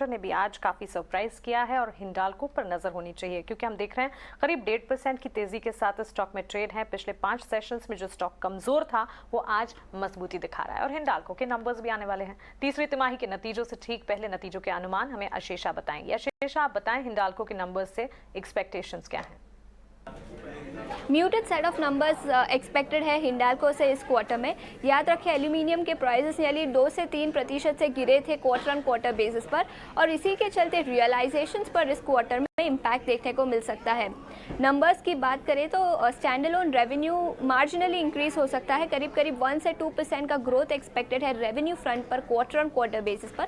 Sector ने भी आज काफी सरप्राइज किया है और हिंडाल्को पर नजर होनी चाहिए, क्योंकि हम देख रहे हैं करीब 1.5% की तेजी के साथ स्टॉक में ट्रेड है। पिछले 5 सेशंस में जो स्टॉक कमजोर था वो आज मजबूती दिखा रहा है और हिंडाल्को के नंबर्स भी आने वाले हैं। तीसरी तिमाही के नतीजों से ठीक पहले नतीजों के अनुमान हमें आशीषा बताएंगे। आशीषा, आप बताएं हिंडाल्को के नंबर्स से एक्सपेक्टेशंस क्या हैं? Muted set of numbers expected है हिंडाल्को से इस क्वार्टर में। याद रखें एल्यूमिनियम के प्राइसेस यानी 2 से 3% से गिरे थे क्वार्टर ऑन क्वार्टर बेसिस पर, और इसी के चलते रियलाइजेशंस पर इस क्वार्टर में इम्पैक्ट देखने को मिल सकता है। नंबर्स की बात करें तो स्टैंडअलोन रेवेन्यू मार्जिनली इंक्रीज हो सकता है, करीब 1 से 2% का ग्रोथ एक्सपेक्टेड है रेवेन्यू फ्रंट पर क्वार्टर ऑन क्वार्टर बेसिस पर,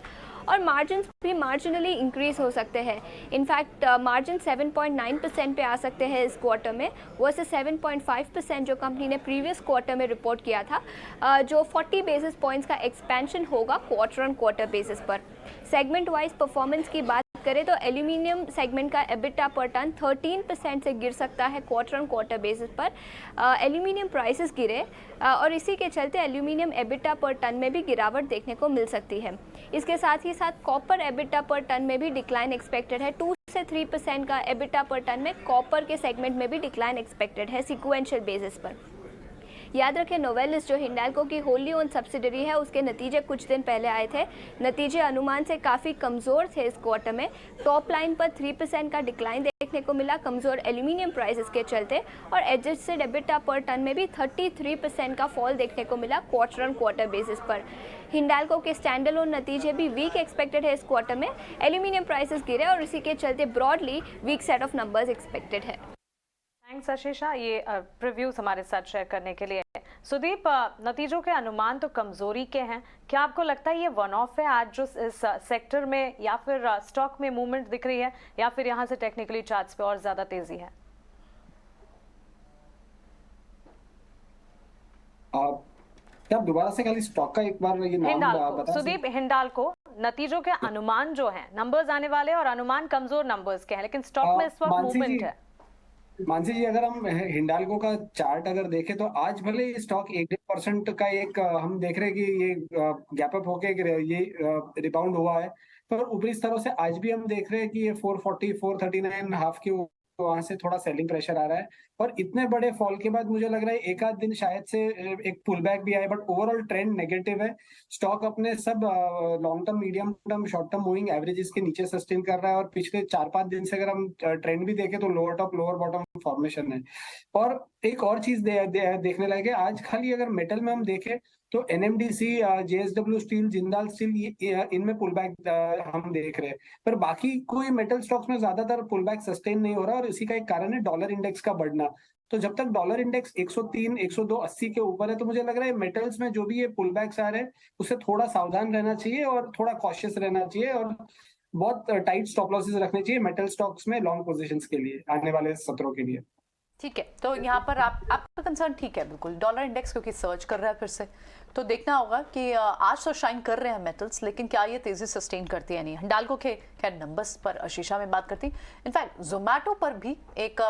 और मार्जिन भी मार्जिनली इंक्रीज हो सकते हैं। इनफैक्ट मार्जिन 7.9% पे आ सकते हैं इस क्वार्टर में, वर्सेस 7.5% जो कंपनी ने प्रीवियस क्वार्टर में रिपोर्ट किया था, जो 40 बेसिस पॉइंट्स का एक्सपेंशन होगा क्वार्टर ऑन क्वार्टर बेसिस पर। सेगमेंट वाइज परफॉर्मेंस की बात करें तो एल्यूमिनियम सेगमेंट का एबिटा पर टन 13% से गिर सकता है क्वार्टर ऑन क्वार्टर बेसिस पर। एल्यूमिनियम प्राइसेस गिरे और इसी के चलते एल्यूमिनियम एबिटा पर टन में भी गिरावट देखने को मिल सकती है। इसके साथ ही साथ कॉपर एबिटा पर टन में भी डिक्लाइन एक्सपेक्टेड है। 2 से 3% का एबिटा पर टन में कॉपर के सेगमेंट में भी डिक्लाइन एक्सपेक्टेड है सिक्वेंशियल बेसिस पर। याद रखें नोवेलिस जो हिंडाल्को की होली ओन सब्सिडरी है, उसके नतीजे कुछ दिन पहले आए थे। नतीजे अनुमान से काफ़ी कमज़ोर थे इस क्वार्टर में। टॉप लाइन पर 3% का डिक्लाइन देखने को मिला कमज़ोर एल्यूमिनियम प्राइसेस के चलते, और एडजस्टेड एबिटा पर टन में भी 33% का फॉल देखने को मिला क्वार्टर ऑन क्वार्टर बेसिस पर। हिंडाल्को के स्टैंडअलोन नतीजे भी वीक एक्सपेक्टेड है इस क्वार्टर में। एल्यूमिनियम प्राइसेस गिरे और इसी के चलते broadly weak set of numbers expected है। थैंक्स आशीषा, ये प्रीव्यूज हमारे साथ शेयर करने के लिए। सुदीप, नतीजों के अनुमान तो कमजोरी के हैं, क्या आपको लगता है ये वन ऑफ है आज जो इस सेक्टर में, या फिर स्टॉक में मूवमेंट दिख रही है, या फिर यहाँ से टेक्निकली चार्ट्स पे और ज्यादा तेजी है? क्या आप दोबारा से खाली स्टॉक का एक बार ये नाम बता सुदीप, हिंडाल्को नतीजों के अनुमान जो हैं, नंबर्स आने वाले और अनुमान कमजोर नंबर्स के हैं, लेकिन स्टॉक में इस वक्त मूवमेंट है। मानसी जी, अगर हम हिंडाल्को का चार्ट अगर देखें तो आज भले स्टॉक 1% का एक हम देख रहे हैं कि ये गैप अप होके ये रिबाउंड हुआ है, पर ऊपरी स्तरों से आज भी हम देख रहे हैं कि ये 440 439 हाफ के वहां से थोड़ा सेलिंग प्रेशर आ रहा है। और इतने बड़े फॉल के बाद मुझे लग रहा है एक आध दिन शायद से एक पुल बैक भी आए, बट ओवरऑल ट्रेंड नेगेटिव है। स्टॉक अपने सब long term, medium term, short term moving averages के नीचे सस्टेन कर रहा है, और पिछले 4-5 दिन से अगर हम ट्रेंड भी देखें तो lower top lower bottom formation है। और एक और चीज देखने लगे आज, खाली अगर मेटल में हम देखें तो NMDC, JSW steel, Jindal steel, इनमें पुल बैक हम देख रहे हैं, पर बाकी कोई मेटल स्टॉक्स में ज्यादातर पुल बैक सस्टेन नहीं हो रहा, और इसी का एक कारण है डॉलर इंडेक्स का बढ़ना। तो जब तक डॉलर इंडेक्स 103, 102, 80 के ऊपर है, तो मुझे लग रहा है मेटल्स में जो भी ये पुल बैक्स आ रहे हैं उससे थोड़ा सावधान रहना चाहिए और थोड़ा कॉशियस रहना चाहिए, और बहुत टाइट स्टॉप लॉसेस रखने चाहिए मेटल स्टॉक्स में लॉन्ग पोजीशंस के लिए आने वाले सत्रों के लिए। ठीक है, तो यहाँ पर आपका कंसर्न ठीक है बिल्कुल। डॉलर इंडेक्स क्योंकि सर्च कर रहा है फिर से, तो देखना होगा कि आज तो शाइन कर रहे हैं मेटल्स, लेकिन क्या ये तेजी सस्टेन करती है नहीं। हिंडाल्को के खैर नंबर्स पर आशीषा में बात करती। इनफैक्ट जोमैटो पर भी एक